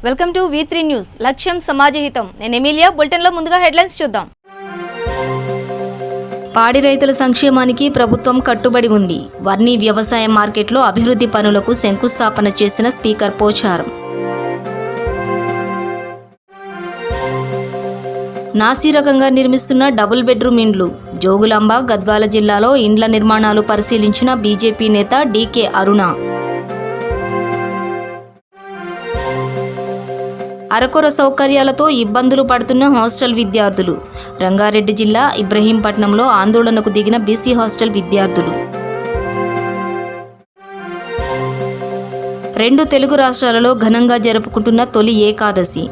Welcome to V3 news. లక్ష్యం సమాజహితం. నేను Emilia. బులెటిన్లో ముందుగా హెడ్లైన్స్ చూద్దాం. పాడి రైతుల సంక్షేమానికి ప్రభుత్వం కట్టుబడి ఉంది. వర్ణి వ్యవసాయ మార్కెట్లో అభివృద్ధి పనులకు శంకుస్థాపన చేసిన స్పీకర్ పోచారం. నాసిరకంగా నిర్మిస్తున్న డబుల్ బెడ్రూమ్ ఇండ్లు. జోగులాంబ, గద్వాల జిల్లాలో ఇండ్ల నిర్మాణాలు పరిశీలించిన బీజేపీ నేత డీకే అరుణ. అరకొర సౌకర్యాలతో ఇబ్బందులు పడుతున్న హాస్టల్ విద్యార్థులు. రంగారెడ్డి జిల్లా ఇబ్రహీంపట్నంలో ఆందోళనకు దిగిన బీసీ హాస్టల్ విద్యార్థులు. 2 తెలుగు రాష్ట్రాలలో ఘనంగా జరుపుకుంటున్న తొలి ఏకాదశి.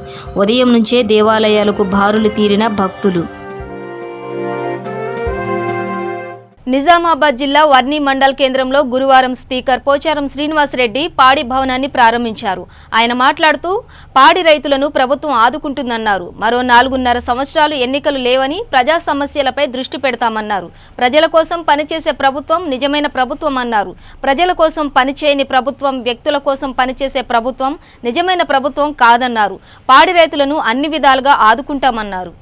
ఉదయం నుంచే దేవాలయాలకు బారులు తీరిన భక్తులు. నిజామాబాద్ జిల్లా వర్ణి మండల్ కేంద్రంలో గురువారం స్పీకర్ పోచారం శ్రీనివాసరెడ్డి పాడి భవనాన్ని ప్రారంభించారు. ఆయన మాట్లాడుతూ పాడి రైతులను ప్రభుత్వం ఆదుకుంటుందన్నారు. మరో 4.5 సంవత్సరాలు ఎన్నికలు లేవని ప్రజా సమస్యలపై దృష్టి పెడతామన్నారు. ప్రజల కోసం పనిచేసే ప్రభుత్వం నిజమైన ప్రభుత్వం అన్నారు. ప్రజల కోసం పనిచేయని ప్రభుత్వం, వ్యక్తుల కోసం పనిచేసే ప్రభుత్వం నిజమైన ప్రభుత్వం కాదన్నారు. పాడి రైతులను అన్ని విధాలుగా ఆదుకుంటామన్నారు.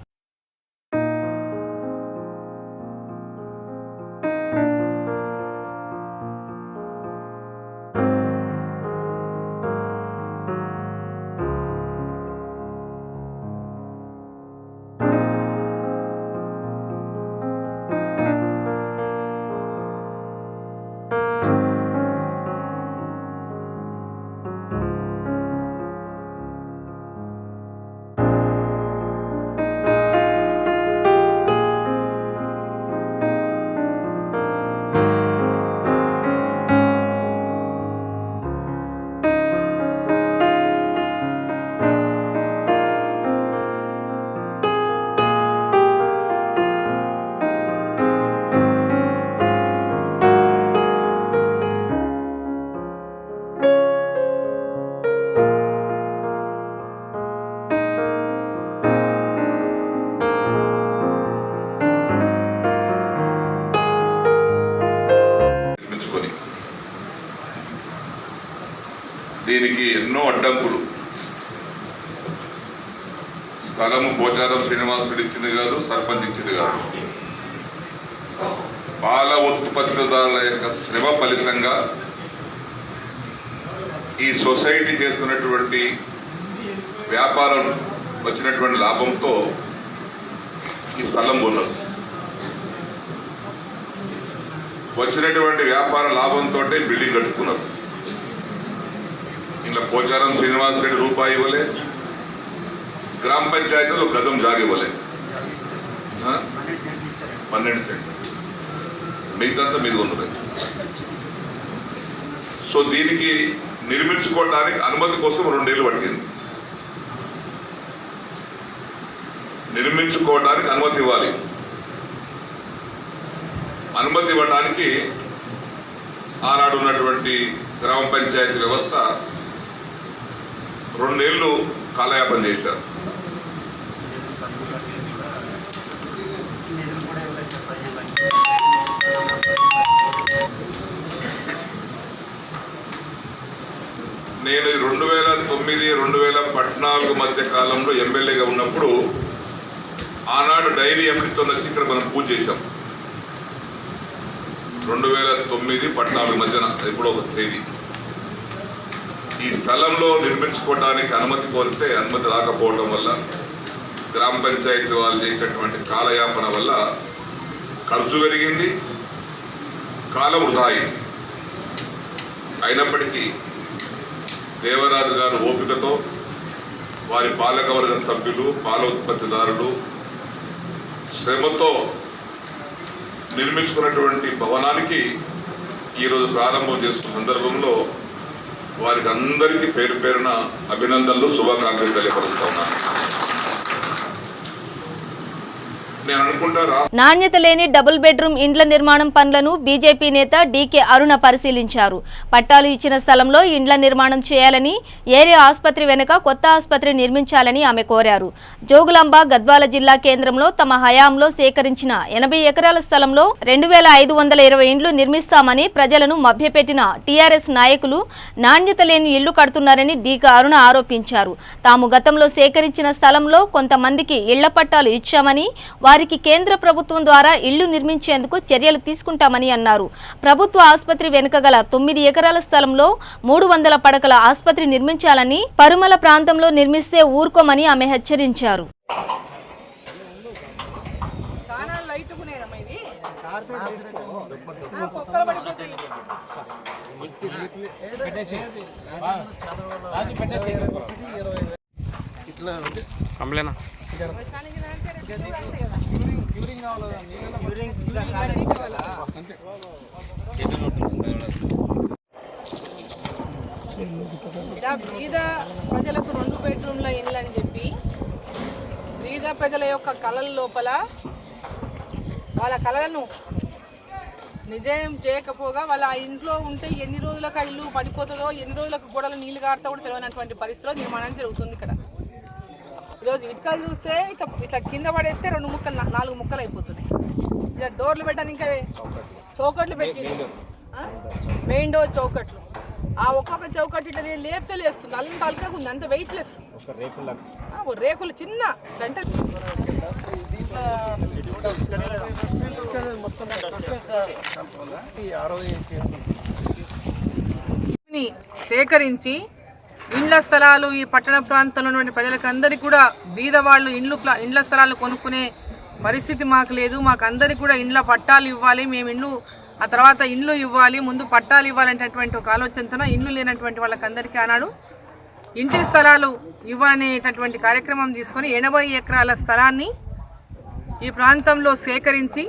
దీనికి ఎన్నో అడ్డంకులు. స్థలము పోచారం శ్రీనివాసరెడ్డి ఇచ్చింది కాదు, సర్పంచ్ ఇచ్చింది కాదు. పాల ఉత్పత్తిదారుల యొక్క శ్రమ ఫలితంగా ఈ సొసైటీ చేస్తున్నటువంటి వ్యాపారం వచ్చినటువంటి లాభంతో ఈ స్థలం కొన్నారు. వచ్చినటువంటి వ్యాపార లాభంతో బిల్డింగ్ కట్టుకున్నారు. ఇలా పోచారం శ్రీనివాసరెడ్డి రూపాయి ఇవ్వలే, గ్రామ పంచాయతీలో గతం జాగివ్వలే, 12 సెంట్లు, మిగతా మీద ఉన్నది. సో దీనికి నిర్మించుకోవడానికి అనుమతి కోసం 2 ఏళ్ళు పట్టింది. నిర్మించుకోవడానికి అనుమతి ఇవ్వాలి. అనుమతి ఇవ్వడానికి ఆనాడు ఉన్నటువంటి గ్రామ పంచాయతీ వ్యవస్థ 2 ఏళ్ళు కాలయాపన చేశారు. నేను 2009-2014 మధ్య కాలంలో ఎమ్మెల్యేగా ఉన్నప్పుడు ఆనాడు డైరీ ఎండితో వచ్చి ఇక్కడ మనం పూజ చేశాం. 2009-14 మధ్యన ఎప్పుడో ఒక తేదీ ఈ స్థలంలో నిర్మించుకోవడానికి అనుమతి కోరితే అనుమతి రాకపోవడం వల్ల, గ్రామ పంచాయతీ వాళ్ళు చేసినటువంటి కాలయాపన వల్ల ఖర్చు పెరిగింది, కాలం వృధా అయింది. అయినప్పటికీ దేవరాజు గారు ఓపికతో వారి పాలకవర్గ సభ్యులు, పాల ఉత్పత్తిదారులు శ్రమతో నిర్మించుకున్నటువంటి భవనానికి ఈరోజు ప్రారంభం చేసుకున్న సందర్భంలో వారికి అందరికీ పేరు పేరున అభినందనలు, శుభాకాంక్షలు తెలియపరుస్తా ఉన్నాను. నేను అనుకుంటా నాణ్యత లేని డబుల్ బెడ్రూమ్ ఇండ్ల నిర్మాణం పనులను బీజేపీ నేత డీకే అరుణ పరిశీలించారు. పట్టాలు ఇచ్చిన స్థలంలో ఇండ్ల నిర్మాణం చేయాలని, ఏరియా ఆసుపత్రి వెనుక కొత్త ఆసుపత్రి నిర్మించాలని ఆమె కోరారు. జోగులాంబ గద్వాల జిల్లా కేంద్రంలో తమ హయాంలో సేకరించిన 80 ఎకరాల స్థలంలో 2520 ఇండ్లు నిర్మిస్తామని ప్రజలను మభ్యపెట్టిన టీఆర్ఎస్ నాయకులు నాణ్యత లేని ఇళ్లు కడుతున్నారని డీకే అరుణ ఆరోపించారు. తాము గతంలో సేకరించిన స్థలంలో కొంతమందికి ఇళ్ల పట్టాలు ఇచ్చామని, వారికి కేంద్ర ప్రభుత్వం ద్వారా ఇళ్లు నిర్మించేందుకు చర్యలు తీసుకుంటామని అన్నారు. ప్రభుత్వ ఆసుపత్రి వెనుక గల 9 ఎకరాల స్థలంలో 300 పడకల ఆసుపత్రి నిర్మించాలని, పరుమల ప్రాంతంలో నిర్మిస్తే ఊరుకోమని ఆమె హెచ్చరించారు. బీద ప్రజలకు 2 బెడ్రూమ్ల ఇల్లు అని చెప్పి బీద ప్రజల యొక్క కళల లోపల వాళ్ళ కళలను నిజం చేయకపోగా వాళ్ళ ఇంట్లో ఉంటే ఎన్ని రోజులకు ఆ ఇల్లు పడిపోతుందో, ఎన్ని రోజులకు గోడలు నీళ్లు కారుతా కూడా తెలియనటువంటి పరిస్థితిలో నిర్మాణం జరుగుతుంది. ఇక్కడ ఈరోజు ఇటుకలు చూస్తే ఇట్లా కింద పడేస్తే 2 ముక్కలు 4 ముక్కలు అయిపోతున్నాయి. ఇలా డోర్లు పెట్టడానికి ఇంకా చౌకట్లు పెట్టి మెయిన్ డోర్ చౌకట్లు, ఆ ఒక్కొక్క చౌకట్ ఇట్లా లేపితే లేస్తుంది. అల్లం తలకగా ఉంది, అంత వెయిట్లెస్ రేకులు చిన్న గంట సేకరించి ఇండ్ల స్థలాలు ఈ పట్టణ ప్రాంతంలో ఉన్నటువంటి ప్రజలకు అందరికీ కూడా బీదవాళ్ళు ఇండ్ల స్థలాలు కొనుక్కునే పరిస్థితి మాకు లేదు. మాకు అందరికీ కూడా ఇండ్ల పట్టాలు ఇవ్వాలి, మేము ఇండ్లు ఆ తర్వాత ఇండ్లు ఇవ్వాలి, ముందు పట్టాలు ఇవ్వాలనేటటువంటి ఒక ఆలోచనతో ఇండ్లు లేనటువంటి వాళ్ళకందరికీ ఆనాడు ఇంటి స్థలాలు ఇవ్వాలనేటటువంటి కార్యక్రమం తీసుకొని 80 ఎకరాల స్థలాన్ని ఈ ప్రాంతంలో సేకరించి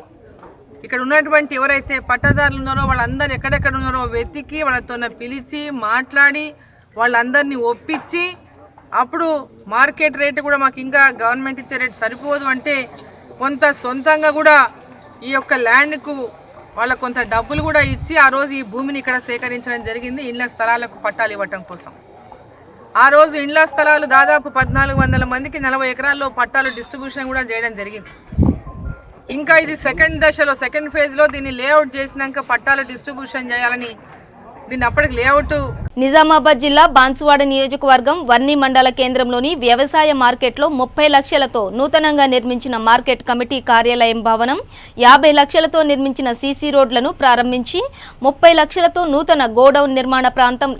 ఇక్కడ ఉన్నటువంటి ఎవరైతే పట్టదారులు ఉన్నారో వాళ్ళందరూ ఎక్కడెక్కడ ఉన్నారో వెతికి వాళ్ళతో పిలిచి మాట్లాడి వాళ్ళందరినీ ఒప్పించి, అప్పుడు మార్కెట్ రేటు కూడా మాకు ఇంకా గవర్నమెంట్ ఇచ్చే రేటు సరిపోదు అంటే కొంత సొంతంగా కూడా ఈ యొక్క ల్యాండ్కు వాళ్ళ కొంత డబ్బులు కూడా ఇచ్చి ఆ రోజు ఈ భూమిని ఇక్కడ సేకరించడం జరిగింది ఇండ్ల స్థలాలకు పట్టాలు ఇవ్వటం కోసం. ఆ రోజు ఇండ్ల స్థలాలు దాదాపు 1400 మందికి 40 ఎకరాల్లో పట్టాలు డిస్ట్రిబ్యూషన్ కూడా చేయడం జరిగింది. ఇంకా ఇది సెకండ్ ఫేజ్లో దీన్ని లేఅవుట్ చేసినాక పట్టాలు డిస్ట్రిబ్యూషన్ చేయాలని దీన్ని అప్పటికి లేఅవుట్. నిజామాబాద్ జిల్లా బాన్సువాడ నియోజకవర్గం వర్ణి మండల కేంద్రంలోని వ్యవసాయ మార్కెట్లో 30 లక్షలతో నూతనంగా నిర్మించిన మార్కెట్ కమిటీ కార్యాలయం భవనం, 50 లక్షలతో నిర్మించిన సీసీ రోడ్లను ప్రారంభించి 30 లక్షలతో నూతన గోడౌన్ నిర్మాణ ప్రాంతం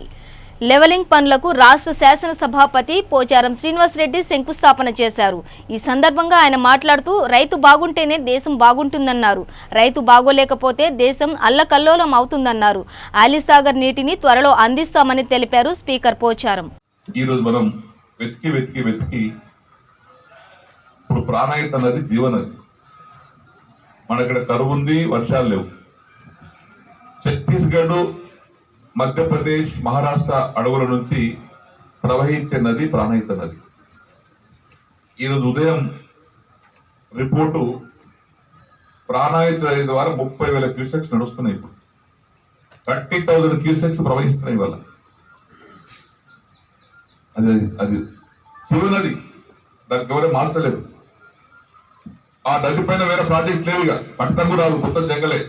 లెవెలింగ్ పనులకు రాష్ట్ర శాసనసభాపతి పోచారం శ్రీనివాసరెడ్డి శంకుస్థాపన చేశారు. ఈ సందర్భంగా ఆయన మాట్లాడుతూ రైతు బాగుంటేనే దేశం బాగుంటుందన్నారు. రైతు బాగోలేకపోతే దేశం అల్లకల్లోలం అవుతుందన్నారు. ఆలిసాగర్ నీటిని త్వరలో అందిస్తామని తెలిపారు స్పీకర్ పోచారం. ఈరోజు మనం వెతికి ఇప్పుడు ప్రాణాయిత నది జీవనది. మన ఇక్కడ కరువు ఉంది, వర్షాలు లేవు. ఛత్తీస్గఢ్, మధ్యప్రదేశ్, మహారాష్ట్ర అడవుల నుంచి ప్రవహించే నది ప్రాణహిత నది. ఈరోజు ఉదయం రిపోర్టు ప్రాణహిత నది ద్వారా 30,000 క్యూసెక్స్ నడుస్తున్నాయి. ఇప్పుడు 30,000 క్యూసెక్స్ ప్రవహిస్తున్నాయి ఇవాళ. అది శివనది, దానికి ఎవరే మార్చలేదు. ఆ నది పైన వేరే ప్రాజెక్ట్ లేవు. ఇక పట్టం కూడా రాదు, మొత్తం జంగలే.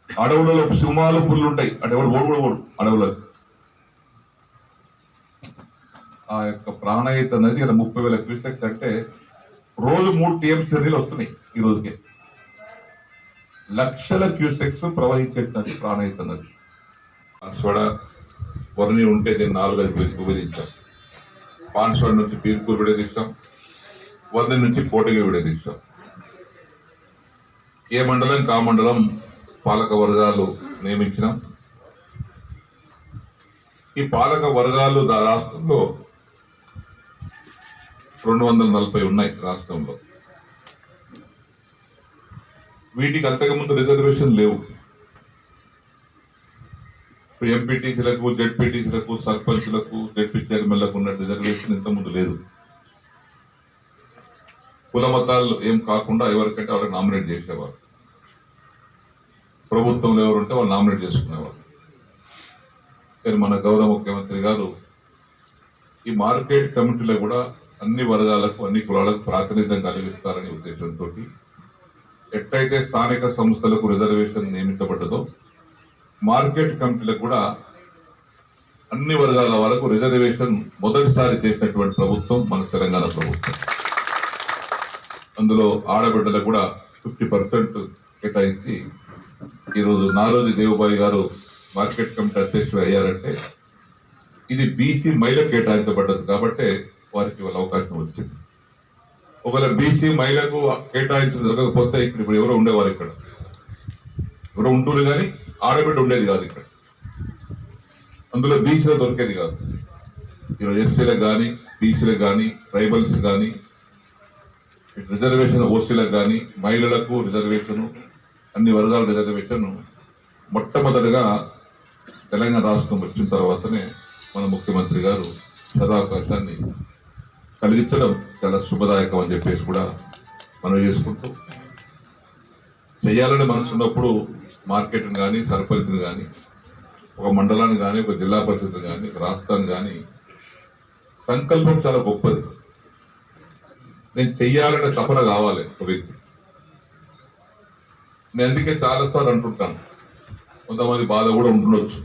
అడవులలో సింహాలు పుల్లు ఉంటాయి, అంటే ఎవరు ఓడు అడవులో. ఆ యొక్క ప్రాణహిత నది 30,000 క్యూసెక్స్ అంటే రోజు 3 టీఎంసీ నీళ్ళు వస్తున్నాయి. ఈ రోజుకే లక్షల క్యూసెక్స్ ప్రవహించే నది ప్రాణహిత నది. పాన్స్వాడ వర్ణి ఉంటే దీన్ని 4 విభజించాం. పాన్స్వాడ నుంచి పీర్పూర్ విడదీశాం, వర్ణి నుంచి కోటగిరి విడదీశాం. ఏ మండలం కా మండలం పాలక వర్గాలు నియమించినాం. ఈ పాలక వర్గాలు రాష్ట్రంలో 240 ఉన్నాయి రాష్ట్రంలో. వీటికి అంతకుముందు రిజర్వేషన్ లేవు. ఎంపీటీసీలకు, జెడ్పీటీసీలకు, సర్పంచ్లకు, జెడ్పీ చైర్మన్లకు ఉన్న రిజర్వేషన్ ఇంతకుముందు లేదు. కుల మతాలు ఏం కాకుండా ఎవరికంటే వాళ్ళకి నామినేట్ చేసేవారు. ప్రభుత్వంలో ఎవరుంటే వాళ్ళు నామినేట్ చేసుకునేవారు. కానీ మన గౌరవ ముఖ్యమంత్రి గారు ఈ మార్కెట్ కమిటీలో కూడా అన్ని వర్గాలకు అన్ని కులాలకు ప్రాతినిధ్యం కలిగిస్తారనే ఉద్దేశంతో ఎట్లయితే స్థానిక సంస్థలకు రిజర్వేషన్ నియమించబడ్డదో మార్కెట్ కమిటీలకు కూడా అన్ని వర్గాల వరకు రిజర్వేషన్ మొదటిసారి చేసినటువంటి ప్రభుత్వం మన తెలంగాణ ప్రభుత్వం. అందులో ఆడబిడ్డలకు కూడా 50% కేటాయించి ఈరోజు నారోజు దేవుబాయి గారు మార్కెట్ కమిటీ అధ్యక్షులు అయ్యారంటే ఇది బీసీ మహిళకు కేటాయించబడ్డది కాబట్టి వారికి వాళ్ళ అవకాశం వచ్చింది. ఒకవేళ బీసీ మహిళకు కేటాయించడం జరగకపోతే ఇప్పుడు ఎవరో ఉండేవారు, ఇక్కడ ఎవరో ఉంటూరు కానీ ఆడబిడ్డ ఉండేది కాదు ఇక్కడ. అందులో బీసీలో దొరికేది కాదు. ఈరోజు ఎస్సీలకు కానీ బీసీలకు కానీ ట్రైబల్స్ కానీ రిజర్వేషన్ ఓసీలకు కానీ మహిళలకు రిజర్వేషను అన్ని వర్గాల రిజర్వేషన్ మొట్టమొదటిగా తెలంగాణ రాష్ట్రం వచ్చిన తర్వాతనే మన ముఖ్యమంత్రి గారు సదావకాశాన్ని కలిగించడం చాలా శుభదాయకం అని చెప్పేసి కూడా మనం చేసుకుంటూ చేయాలని మనసు ఉన్నప్పుడు మార్కెట్ని కానీ సర్పంచ్ని కానీ ఒక మండలాన్ని కానీ ఒక జిల్లా పరిషత్ కానీ ఒక రాష్ట్రాన్ని కానీ సంకల్పం చాలా గొప్పది. నేను చెయ్యాలనే తపన కావాలి ఒక వ్యక్తి. నేను అందుకే చాలాసార్లు అంటుంటాను, కొంతమంది బాధ కూడా ఉండొచ్చు.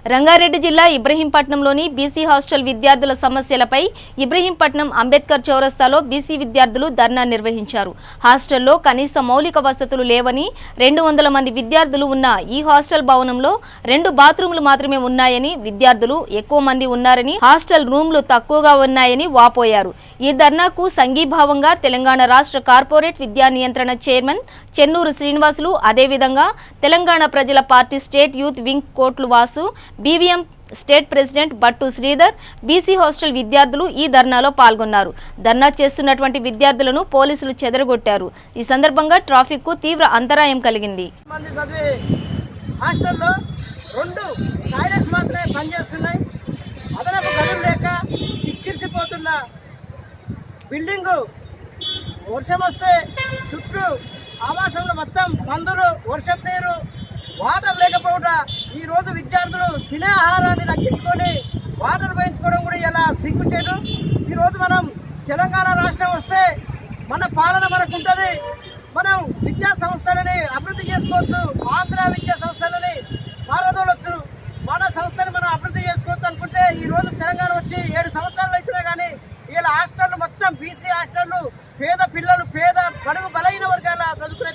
రంగారెడ్డి జిల్లా ఇబ్రహీంపట్నంలోని బీసీ హాస్టల్ విద్యార్థుల సమస్యలపై ఇబ్రహీంపట్నం అంబేద్కర్ చౌరస్తాలో బీసీ విద్యార్థులు ధర్నా నిర్వహించారు. హాస్టల్లో కనీస మౌలిక వసతులు లేవని, 200 మంది విద్యార్థులు ఉన్న ఈ హాస్టల్ భవనంలో 2 బాత్రూంలు మాత్రమే ఉన్నాయని, విద్యార్థులు ఎక్కువ మంది ఉన్నారని, హాస్టల్ రూమ్లు తక్కువగా ఉన్నాయని వాపోయారు. ఈ ధర్నాకు సంఘీభావంగా తెలంగాణ రాష్ట్ర కార్పొరేట్ విద్యా నియంత్రణ చైర్మన్ చెన్నూరు శ్రీనివాసులు, అదేవిధంగా తెలంగాణ ప్రజల పార్టీ స్టేట్ యూత్ వింగ్ కోట్లు వాసు, బీవీఎం స్టేట్ ప్రెసిడెంట్ బట్టు శ్రీధర్, బీసీ హాస్టల్ విద్యార్థులు ఈ ధర్నాలో పాల్గొన్నారు. ధర్నా చేస్తున్నటువంటి విద్యార్థులను పోలీసులు చెదరగొట్టారు. ఈ సందర్భంగా ట్రాఫిక్ కు తీవ్ర అంతరాయం కలిగింది. వర్షం వస్తే చుట్టూ ఆవాసంలో మొత్తం మందులు, వర్షపు నీరు, వాటర్ లేకపోవడం, ఈ రోజు విద్యార్థులు తినే ఆహారాన్ని తగ్గించుకొని వాటర్ వేయించుకోవడం కూడా ఇలా సిగ్గుచేటు. ఈరోజు మనం తెలంగాణ రాష్ట్రం వస్తే మన పాలన మనకు ఉంటుంది. మనం విద్యా సంస్థలని అభివృద్ధి చేసుకోవచ్చు, ఆంధ్ర విద్యా సంస్థలని పారదోలొచ్చు, మన సంస్థని మనం అభివృద్ధి చేసుకోవచ్చు అనుకుంటే ఈరోజు తెలంగాణ వచ్చి 7 సంవత్సరాలు అవుతున్నా కానీ వీళ్ళ హాస్టళ్ళు మొత్తం బీసీ హాస్టళ్ళు, పేద పిల్లలు, పేద బడుగు బలైన వర్గాల చదువుకునే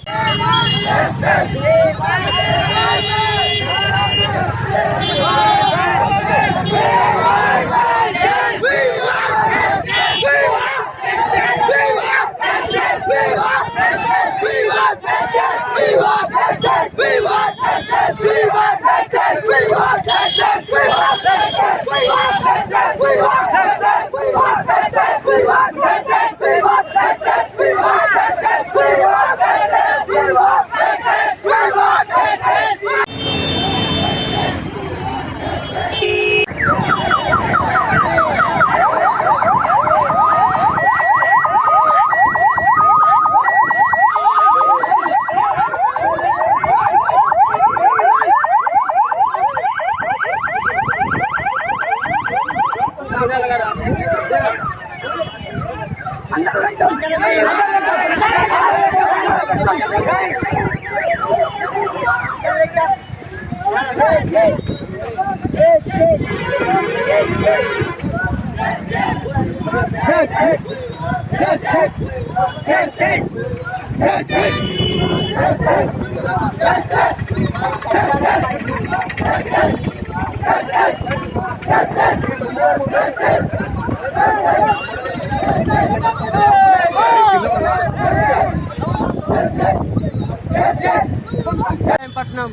పట్నం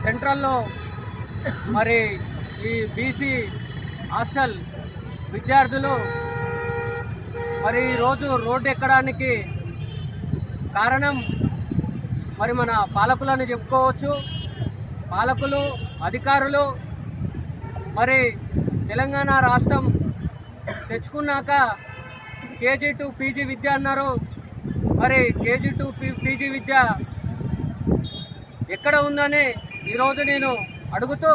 సెంట్రల్లో మరి ఈ బీసీ హాస్టల్ విద్యార్థులు మరి ఈరోజు రోడ్డు ఎక్కడానికి కారణం మరి మన పాలకులని చెప్పుకోవచ్చు. పాలకులు, అధికారులు మరి తెలంగాణ రాష్ట్రం తెచ్చుకున్నాక కేజీ టు పీజీ విద్య అన్నారు. మరి కేజీ టు పీజీ విద్య ఎక్కడ ఉందని ఈరోజు నేను అడుగుతూ,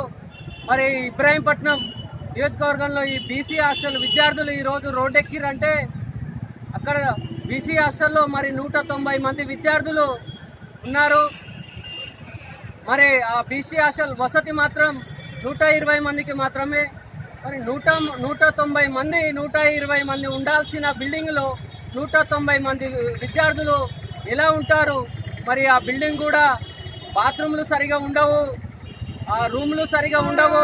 మరి ఇబ్రాహీంపట్నం నియోజకవర్గంలో ఈ బీసీ హాస్టల్ విద్యార్థులు ఈరోజు రోడ్డెక్కిరంటే అక్కడ బీసీ హాస్టల్లో మరి 190 మంది విద్యార్థులు ఉన్నారు. మరి ఆ బీసీ హాస్టల్ వసతి మాత్రం 120 మందికి మాత్రమే. మరి 190 మంది 120 మంది ఉండాల్సిన బిల్డింగ్లో 190 మంది విద్యార్థులు ఎలా ఉంటారు? మరి ఆ బిల్డింగ్ కూడా బాత్రూమ్లు సరిగా ఉండవు, ఆ రూమ్లు సరిగా ఉండవు,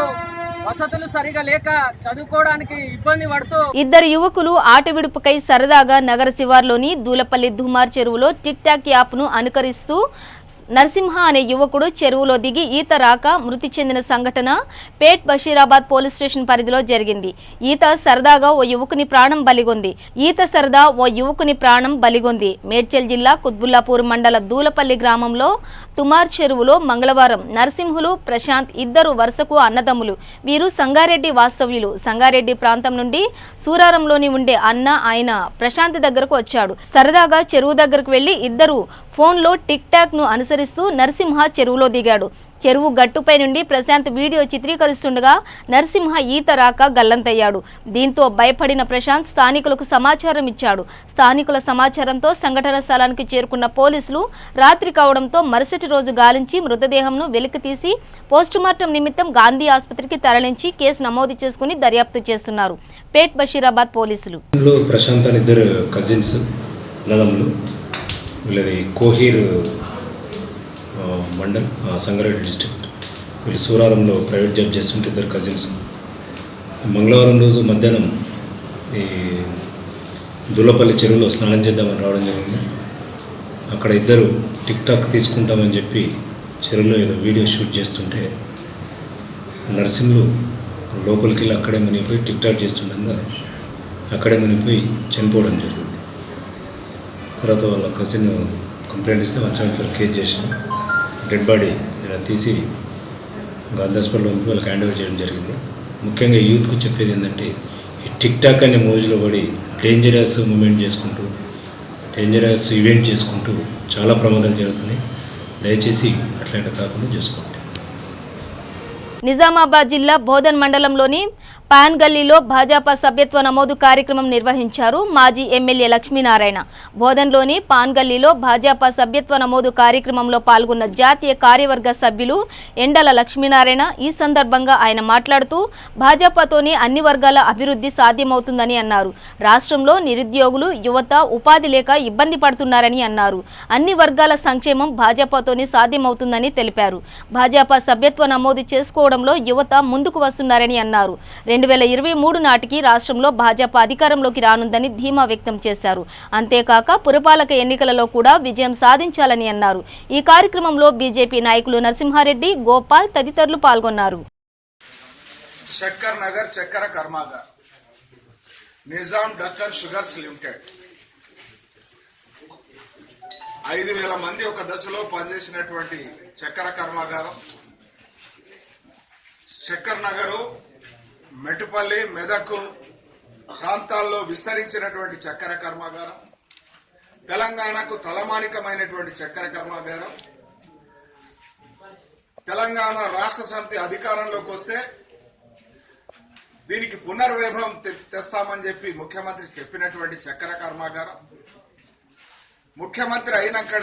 వసతులు సరిగా లేక చదువుకోవడానికి ఇబ్బంది పడుతూ ఇద్దరు యువకులు ఆట విడుపుకై సరదాగా నగర శివార్లోని దూలపల్లి ధుమార్ చెరువులో టిక్ టాక్ యాప్ను అనుకరిస్తూ నరసింహ అనే యువకుడు చెరువులో దిగి ఈత రాక మృతి చెందిన సంఘటన పేట్ బషీరాబాద్ పోలీస్ స్టేషన్ పరిధిలో జరిగింది. ఈత సరదాగా ఓ యువకుని ప్రాణం బలిగొంది. మేడ్చల్ జిల్లా కుత్బుల్లాపూర్ మండల దూలపల్లి గ్రామంలో తుమార్ చెరువులో మంగళవారం నరసింహులు, ప్రశాంత్ ఇద్దరు వరుసకు అన్నదమ్ములు. వీరు సంగారెడ్డి వాస్తవ్యులు. సంగారెడ్డి ప్రాంతం నుండి సూరారంలోని ఉండే అన్న ఆయన ప్రశాంత్ దగ్గరకు వచ్చాడు. సరదాగా చెరువు దగ్గరకు వెళ్లి ఇద్దరు ఫోన్లో టిక్ టాక్ ను అనుసరిస్తూ నరసింహ చెరువులో దిగాడు. చెరువు గట్టుపై నుండి ప్రశాంత్ వీడియో చిత్రీకరిస్తుండగా నరసింహ ఈత రాక గల్లంతయ్యాడు. దీంతో భయపడిన ప్రశాంత్ స్థానికులకు సమాచారం ఇచ్చాడు. స్థానికుల సమాచారంతో సంఘటన స్థలానికి చేరుకున్న పోలీసులు రాత్రి కావడంతో మరుసటి రోజు గాలించి మృతదేహంను వెలికితీసి పోస్టుమార్టం నిమిత్తం గాంధీ ఆసుపత్రికి తరలించి కేసు నమోదు చేసుకుని దర్యాప్తు చేస్తున్నారు పేట్ బషీరాబాద్ పోలీసులు. ప్రశాంత్ అని ఇద్దరు కజిన్స్ అన్నదమ్ములు. వీళ్ళది కోహీర్ మండల్, సంగారెడ్డి డిస్ట్రిక్ట్. వీళ్ళు సూరారంలో ప్రైవేట్ జాబ్ చేస్తుంటే ఇద్దరు కజిన్స్. మంగళవారం రోజు మధ్యాహ్నం ఈ దుల్లపల్లి చెరువులో స్నానం చేద్దామని రావడం జరిగింది. అక్కడ ఇద్దరు టిక్ టాక్ తీసుకుంటామని చెప్పి చెరువులో ఏదో వీడియో షూట్ చేస్తుంటే నర్సింహులు లోపలికి వెళ్ళి అక్కడే మునిగిపోయి టిక్ టాక్ చేస్తుండగా అక్కడే మునిగిపోయి చనిపోవడం జరిగింది. తర్వాత వాళ్ళ కజిన్ కంప్లైంట్ ఇస్తే 174 కేసు చేసిన డెడ్ బాడీ ఇలా తీసి గాంధీ హాస్పిటల్లో ఉంపి వాళ్ళకి హ్యాండ్ ఓవర్ చేయడం జరిగింది. ముఖ్యంగా యూత్కు చెప్పేది ఏంటంటే ఈ టిక్ టాక్ అనే మోజులో పడి డేంజరస్ మూమెంట్ చేసుకుంటూ డేంజరస్ ఈవెంట్ చేసుకుంటూ చాలా ప్రమాదాలు జరుగుతున్నాయి. దయచేసి అట్లాంటి కాకుండా చూసుకోండి. నిజామాబాద్ జిల్లా బోధన్ మండలంలోని పాన్ గల్లీలో భాజపా సభ్యత్వ నమోదు కార్యక్రమం నిర్వహించారు మాజీ ఎమ్మెల్యే లక్ష్మీనారాయణ. బోధన్లోని పాన్ గల్లీలో భాజపా సభ్యత్వ నమోదు కార్యక్రమంలో పాల్గొన్న జాతీయ కార్యవర్గ సభ్యులు ఎండల లక్ష్మీనారాయణ. ఈ సందర్భంగా ఆయన మాట్లాడుతూ భాజపాతోనే అన్ని వర్గాల అభివృద్ధి సాధ్యమవుతుందని అన్నారు. రాష్ట్రంలో నిరుద్యోగులు, యువత ఉపాధి లేక ఇబ్బంది పడుతున్నారని అన్నారు. అన్ని వర్గాల సంక్షేమం భాజపాతోనే సాధ్యమవుతుందని తెలిపారు. భాజపా సభ్యత్వ నమోదు చేసుకోవడంలో యువత ముందుకు వస్తున్నారని అన్నారు. 2023 నాటికి రాష్ట్రంలో భాజపా అధికారంలోకి రానుందని ధీమా వ్యక్తం చేశారు. అంతేకాక పురపాలక ఎన్నికలలో కూడా విజయం సాధించాలని అన్నారు. ఈ కార్యక్రమంలో బీజేపీ నాయకులు నరసింహారెడ్డి, గోపాల్ తదితరులు పాల్గొన్నారు. శక్కర్ నగర్ చక్కెర కర్మాగార్, నిజాం డక్కన్ షుగర్స్ లిమిటెడ్ 5,000 మంది ఒక దశలో పనిచేసినటువంటి చక్కెర కర్మాగారం. శక్కర్ నగరు, మెటుపల్లి, మెదక్ ప్రాంతాల్లో విస్తరించినటువంటి చక్కెర కర్మాగారం, తెలంగాణకు తలమానికమైనటువంటి చక్కెర కర్మాగారం. తెలంగాణ రాష్ట్ర సమితి అధికారంలోకి వస్తే దీనికి పునర్వైభవం తెస్తామని చెప్పి ముఖ్యమంత్రి చెప్పినటువంటి చక్కెర కర్మాగారం. ముఖ్యమంత్రి అయినాక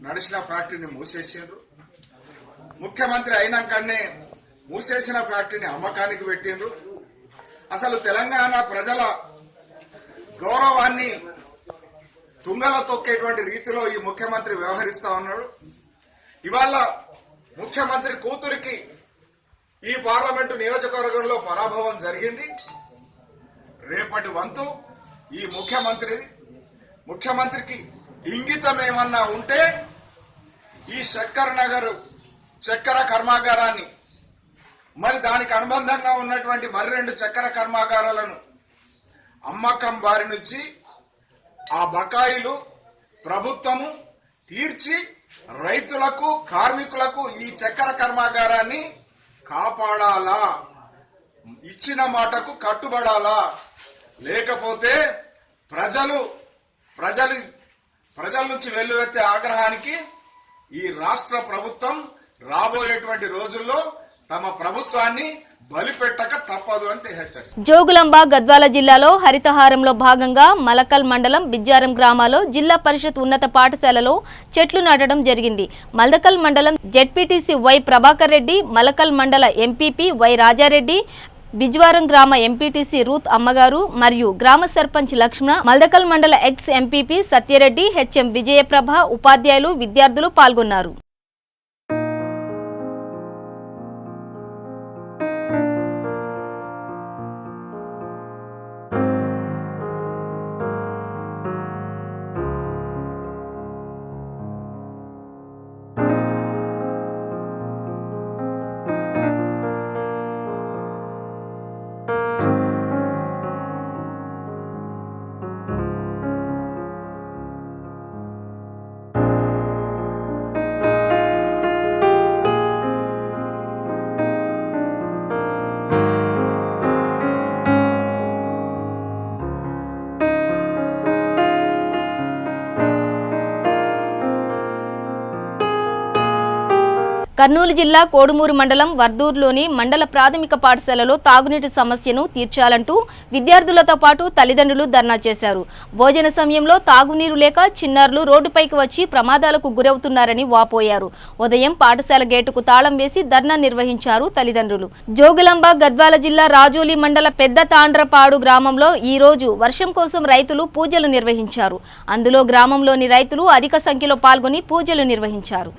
నడిచిన ఫ్యాక్టరీని మూసేసిండ్రు. ముఖ్యమంత్రి అయినాకనే మూసేసిన ఫ్యాక్టరీని అమ్మకానికి పెట్టిండ్రు. అసలు తెలంగాణ ప్రజల గౌరవాన్ని తుంగలో తొక్కేటువంటి రీతిలో ఈ ముఖ్యమంత్రి వ్యవహరిస్తా ఉన్నాడు. ఇవాళ ముఖ్యమంత్రి కూతురికి ఈ పార్లమెంటు నియోజకవర్గంలో పరాభవం జరిగింది. రేపటి వంతు ఈ ముఖ్యమంత్రికి ఇంగితం ఏమన్నా ఉంటే ఈ శక్కర్ నగర్ చక్కెర కర్మాగారాన్ని, మరి దానికి అనుబంధంగా ఉన్నటువంటి మరి 2 చక్కెర కర్మాగారాలను అమ్మకం బారి నుంచి ఆ బకాయిలు ప్రభుత్వము తీర్చి రైతులకు, కార్మికులకు ఈ చక్కెర కర్మాగారాన్ని కాపాడాలా, ఇచ్చిన మాటకు కట్టుబడాలా. లేకపోతే ప్రజల నుంచి వెల్లువెత్తే ఆగ్రహానికి ఈ రాష్ట్ర ప్రభుత్వం రాబోయేటువంటి రోజుల్లో తమ ప్రభుత్వాన్ని బలిపెట్టక తప్పదు అని హెచ్చరిస్తారు. జోగులాంబ గద్వాల జిల్లాలో హరితహారంలో భాగంగా మలకల్ మండలం బిజ్జారం గ్రామాల్లో జిల్లా పరిషత్ ఉన్నత పాఠశాలలో చెట్లు నాటడం జరిగింది. మల్దకల్ మండలం జెడ్పీటీసీ వై ప్రభాకర్ రెడ్డి, మలకల్ మండల ఎంపీపీ వై రాజారెడ్డి, బిజ్వారం గ్రామ ఎంపీటీసీ రూత్ అమ్మగారు మరియు గ్రామ సర్పంచ్ లక్ష్మణ, మల్దకల్ మండల ఎక్స్ ఎంపీపీ సత్యరెడ్డి, హెచ్ఎం విజయప్రభ, ఉపాధ్యాయులు, విద్యార్థులు పాల్గొన్నారు. కర్నూలు జిల్లా కోడుమూరు మండలం వర్దూరులోని మండల ప్రాథమిక పాఠశాలలో తాగునీటి సమస్యను తీర్చాలంటూ విద్యార్థులతో పాటు తల్లిదండ్రులు ధర్నా చేశారు. భోజన సమయంలో తాగునీరు లేక చిన్నారులు రోడ్డుపైకి వచ్చి ప్రమాదాలకు గురవుతున్నారని వాపోయారు. ఉదయం పాఠశాల గేటుకు తాళం వేసి ధర్నా నిర్వహించారు తల్లిదండ్రులు. జోగులాంబ గద్వాల జిల్లా రాజోలి మండల పెద్ద తాండ్రపాడు గ్రామంలో ఈ రోజు వర్షం కోసం రైతులు పూజలు నిర్వహించారు. అందులో గ్రామంలోని రైతులు అధిక సంఖ్యలో పాల్గొని పూజలు నిర్వహించారు.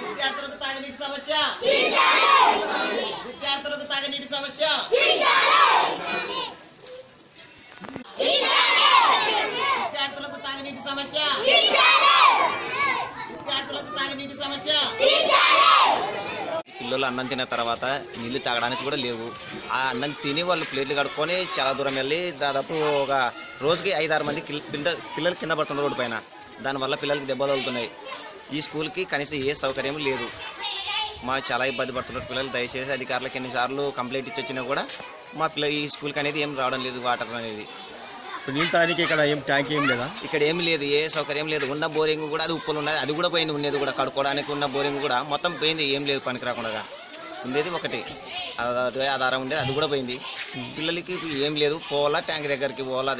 విద్యార్థులకు తాగునీటి సమస్య, విద్యార్థులకు తాగునీటి సమస్య, విద్యార్థులకు తాగునీటి సమస్య, విద్యార్థులకు తాగునీటి సమస్య. పిల్లలు అన్నం తిన్న తర్వాత నీళ్లు తాగడానికి కూడా లేవు. ఆ అన్నం తిని వాళ్ళు ప్లేట్లు కడుక్కొని చాలా దూరం వెళ్ళి దాదాపు ఒక రోజుకి 5-6 మంది పిల్లలు కింద పడుతున్నారు రోడ్డు పైన. దానివల్ల పిల్లలకి దెబ్బలు తగులుతున్నాయి. ఈ స్కూల్కి కనీసం ఏ సౌకర్యం లేదు. మాకు చాలా ఇబ్బంది పడుతున్నారు పిల్లలు. దయచేసి అధికారులకు ఎన్నిసార్లు కంప్లైంట్ ఇచ్చి వచ్చినా కూడా మా పిల్లలు ఈ స్కూల్కి అనేది ఏం రావడం లేదు. వాటర్ అనేది ఇక్కడ ఏం ట్యాంక్ ఏం లేదా? ఇక్కడ ఏమి లేదు, ఏ సౌకర్యం లేదు. ఉన్న బోరింగ్ కూడా అది ఉప్పులు ఉన్నది, అది కూడా పోయింది. ఉండేది కూడా కడుక్కోవడానికి ఉన్న బోరింగ్ కూడా మొత్తం పోయింది. ఏం లేదు, పనికి రాకుండా ఉండేది ఒకటి ఆధారం ఉండేది, అది కూడా పోయింది. పిల్లలకి ఏం లేదు, పోవాలా ట్యాంక్ దగ్గరికి పోవాలా.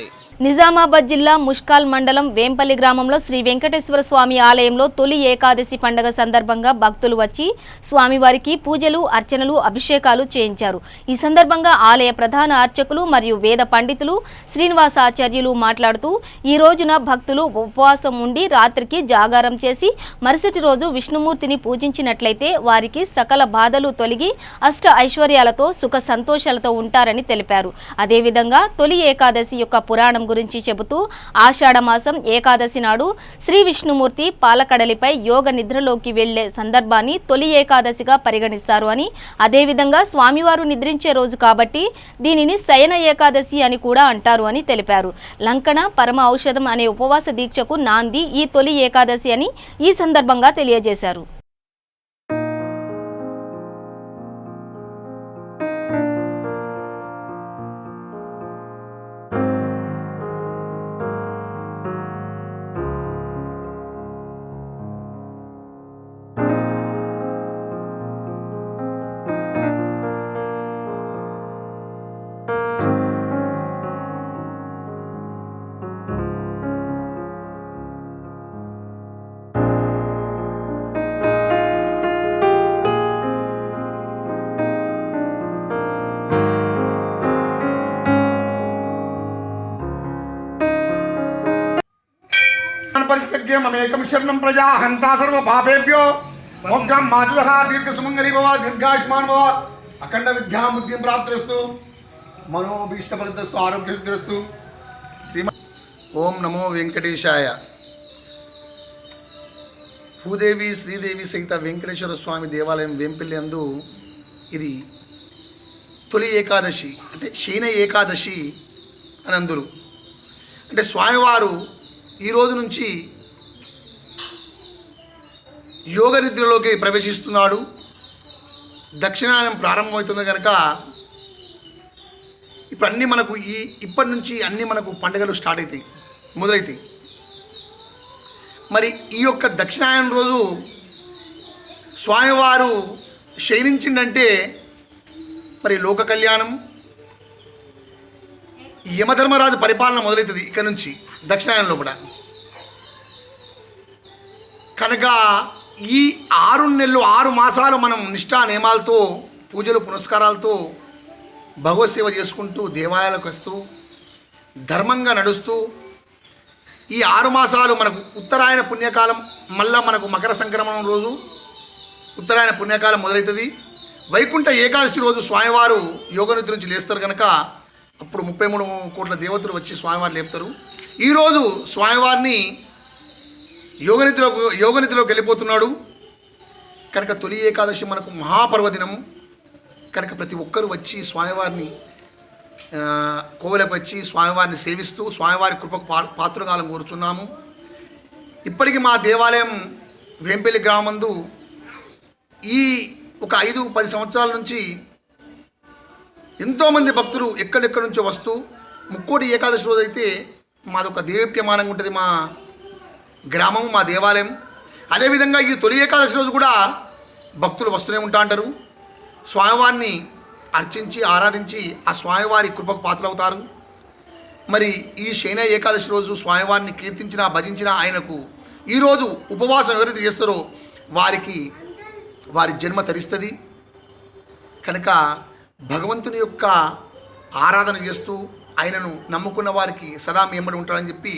నిజామాబాద్ జిల్లా ముష్కాల్ మండలం వేంపల్లి గ్రామంలో శ్రీ వెంకటేశ్వర స్వామి ఆలయంలో తొలి ఏకాదశి పండుగ సందర్భంగా భక్తులు వచ్చి స్వామివారికి పూజలు, అర్చనలు, అభిషేకాలు చేయించారు. ఈ సందర్భంగా ఆలయ ప్రధాన అర్చకులు మరియు వేద పండితులు శ్రీనివాసాచార్యులు మాట్లాడుతూ ఈ రోజున భక్తులు ఉపవాసం ఉండి రాత్రికి జాగారం చేసి మరుసటి రోజు విష్ణుమూర్తిని పూజించినట్లయితే వారికి సకల బాధలు తొలగి అష్ట ఐశ్వర్యాలతో సుఖ సంతోషాలతో ఉంటారని తెలిపారు. అదేవిధంగా తొలి ఏకాదశి యొక్క పురాణం గురించి చెబుతూ ఆషాఢ మాసం ఏకాదశి నాడు శ్రీ విష్ణుమూర్తి పాలకడలిపై యోగ నిద్రలోకి వెళ్లే సందర్భాన్ని తొలి ఏకాదశిగా పరిగణిస్తారు అని, అదేవిధంగా స్వామివారు నిద్రించే రోజు కాబట్టి దీనిని శయన ఏకాదశి అని కూడా అంటారు అని తెలిపారు. లంకణ పరమ ఔషధం అనే ఉపవాస దీక్షకు నాంది ఈ తొలి ఏకాదశి అని ఈ సందర్భంగా తెలియజేశారు. ప్రపంచే మమేకం శరణం ప్రజా హంతా సర్వ పాపేభ్యో మోక్షం మాతులః దీర్ఘ సుమంగళి భవ దీర్ఘాయుష్మాన్ భవ అఖండ విద్యా బుద్ధిం ప్రాప్తిరస్తు మనోభీష్ట ఫలితస్తు ఆరోగ్య సిద్ధిరస్తు. ఓం నమో వెంకటేశాయ. భూదేవి శ్రీదేవి సహిత వెంకటేశ్వర స్వామి దేవాలయం వేంపల్లి యందు ఇది తొలి ఏకాదశి అంటే శయన ఏకాదశి అని అందరూ అంటే స్వామివారు ఈరోజు నుంచి యోగ నిద్రలోకి ప్రవేశిస్తున్నాడు. దక్షిణాయనం ప్రారంభమవుతుంది కనుక ఇప్పుడు అన్నీ మనకు ఇప్పటి నుంచి అన్నీ మనకు పండుగలు స్టార్ట్ అవుతాయి, మొదలవుతాయి. మరి ఈ యొక్క దక్షిణాయనం రోజు స్వామివారు శయనించిందంటే మరి లోక కళ్యాణం, యమధర్మరాజు పరిపాలన మొదలవుతుంది ఇక్కడ నుంచి దక్షిణాయనంలో కూడా. కనుక ఈ 6 నెలలు 6 మాసాలు మనం నిష్ఠా నియమాలతో పూజలు పునస్కారాలతో భగవత్ సేవ చేసుకుంటూ దేవాలయాలకు వస్తూ ధర్మంగా నడుస్తూ ఈ 6 మాసాలు మనకు ఉత్తరాయణ పుణ్యకాలం, మళ్ళా మనకు మకర సంక్రమణం రోజు ఉత్తరాయణ పుణ్యకాలం మొదలవుతుంది. వైకుంఠ ఏకాదశి రోజు స్వామివారు యోగనిద్ర నుంచి లేస్తారు కనుక అప్పుడు 33 కోట్ల దేవతలు వచ్చి స్వామివారిని లేపుతారు. ఈరోజు స్వామివారిని యోగనిద్రలోకి వెళ్ళిపోతున్నాడు కనుక తొలి ఏకాదశి మనకు మహాపర్వదినము కనుక ప్రతి ఒక్కరూ వచ్చి స్వామివారిని కోవెలకు వచ్చి స్వామివారిని సేవిస్తూ స్వామివారి కృపకు పాత్రకాలం కోరుచున్నాము. ఇప్పటికీ మా దేవాలయం వేంపల్లి గ్రామందు ఈ ఒక 5-10 సంవత్సరాల నుంచి ఎంతోమంది భక్తులు ఎక్కడెక్కడి నుంచో వస్తూ ముక్కోటి ఏకాదశి రోజు అయితే మాదొక దేవీప్యమానంగా ఉంటుంది మా గ్రామము, మా దేవాలయం. అదేవిధంగా ఈ తొలి ఏకాదశి రోజు కూడా భక్తులు వస్తూనే ఉంటా అంటారు. స్వామివారిని అర్చించి ఆరాధించి ఆ స్వామివారి కృపకు పాత్రలవుతారు. మరి ఈ శయన ఏకాదశి రోజు స్వామివారిని కీర్తించినా భజించినా ఆయనకు ఈరోజు ఉపవాసం ఎవరైతే చేస్తారో వారికి వారి జన్మ తరిస్తుంది. కనుక భగవంతుని యొక్క ఆరాధన చేస్తూ ఆయనను నమ్ముకున్న వారికి సదా మీ వెంబడి ఉంటాడని చెప్పి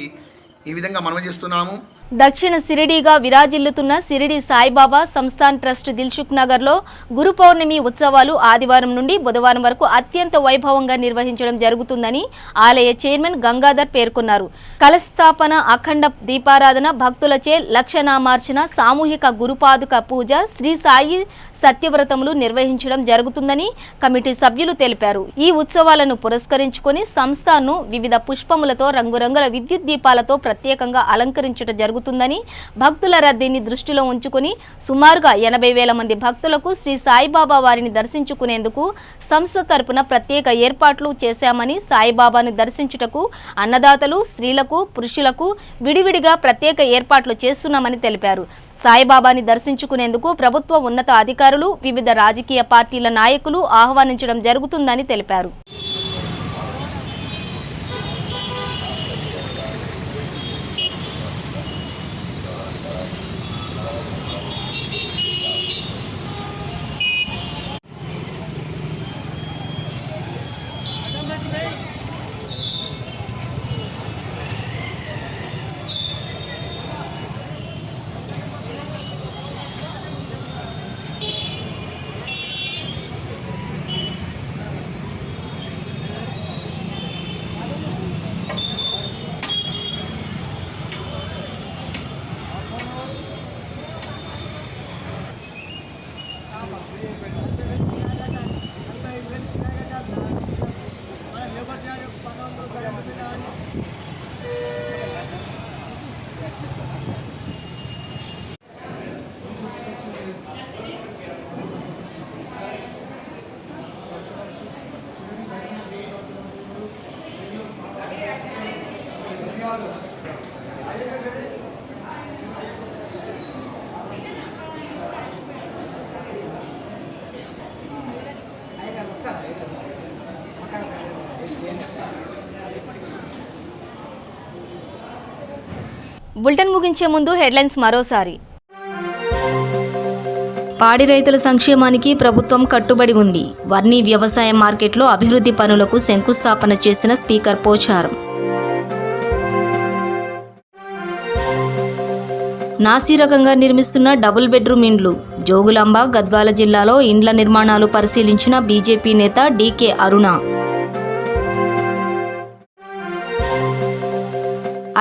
ఈ విధంగా మనం చేస్తున్నాము. దక్షిణ సిరిడీగా విరాజిల్లుతున్న సిరిడి సాయిబాబా సంస్థాన్ ట్రస్ట్ దిల్సుఖ్ నగర్లో గురు పౌర్ణమి ఉత్సవాలు ఆదివారం నుండి బుధవారం వరకు అత్యంత వైభవంగా నిర్వహించడం జరుగుతుందని ఆలయ చైర్మన్ గంగాధర్ పేర్కొన్నారు. కలస్థాపన, అఖండ దీపారాధన, భక్తులచే లక్షనామార్చన, సామూహిక గురుపాదుక పూజ, శ్రీ సాయి సత్యవ్రతములు నిర్వహించడం జరుగుతుందని కమిటీ సభ్యులు తెలిపారు. ఈ ఉత్సవాలను పురస్కరించుకొని సంస్థను వివిధ పుష్పములతో రంగురంగుల విద్యుత్ దీపాలతో ప్రత్యేకంగా అలంకరించడం జరుగుతుందని, భక్తుల రద్దీని దృష్టిలో ఉంచుకుని సుమారుగా 80,000 మంది భక్తులకు శ్రీ సాయిబాబా వారిని దర్శించుకునేందుకు సంస్థ తరపున ప్రత్యేక ఏర్పాట్లు చేశామని, సాయిబాబాను దర్శించుటకు అన్నదాతలు, స్త్రీలకు, పురుషులకు విడివిడిగా ప్రత్యేక ఏర్పాట్లు చేస్తున్నామని తెలిపారు. సాయిబాబాని దర్శించుకునేందుకు ప్రభుత్వ ఉన్నత అధికారులు, వివిధ రాజకీయ పార్టీల నాయకులు ఆహ్వానించడం జరుగుతుందని తెలిపారు. బులెటిన్ ముగించే ముందు హెడ్లైన్స్ మరోసారి. పాడి రైతుల సంక్షేమానికి ప్రభుత్వం కట్టుబడి ఉంది. వర్ణి వ్యవసాయ మార్కెట్లో అభివృద్ధి పనులకు శంకుస్థాపన చేసిన స్పీకర్ పోచారం. నాసిరకంగా నిర్మిస్తున్న డబుల్ బెడ్రూమ్ ఇండ్లు. జోగులాంబ, గద్వాల జిల్లాలో ఇండ్ల నిర్మాణాలు పరిశీలించిన బీజేపీ నేత డీకే అరుణ.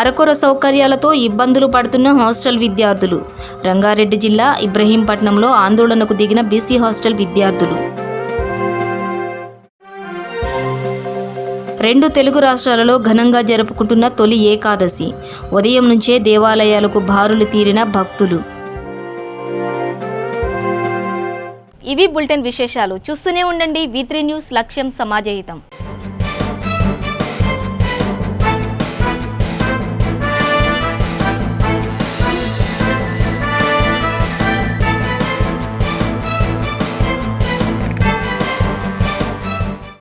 అరకొర సౌకర్యాలతో ఇబ్బందులు పడుతున్న హాస్టల్ విద్యార్థులు. రంగారెడ్డి జిల్లా ఇబ్రహీంపట్నంలో ఆందోళనకు దిగిన బీసీ హాస్టల్ విద్యార్థులు. 2 తెలుగు రాష్ట్రాలలో ఘనంగా జరుపుకుంటున్న తొలి ఏకాదశి. ఉదయం నుంచే దేవాలయాలకు బారులు తీరిన భక్తులు. ఇవి బులెటిన్ విశేషాలు. చూస్తూనే ఉండండి V3 న్యూస్, లక్ష్యం సమాజహితం.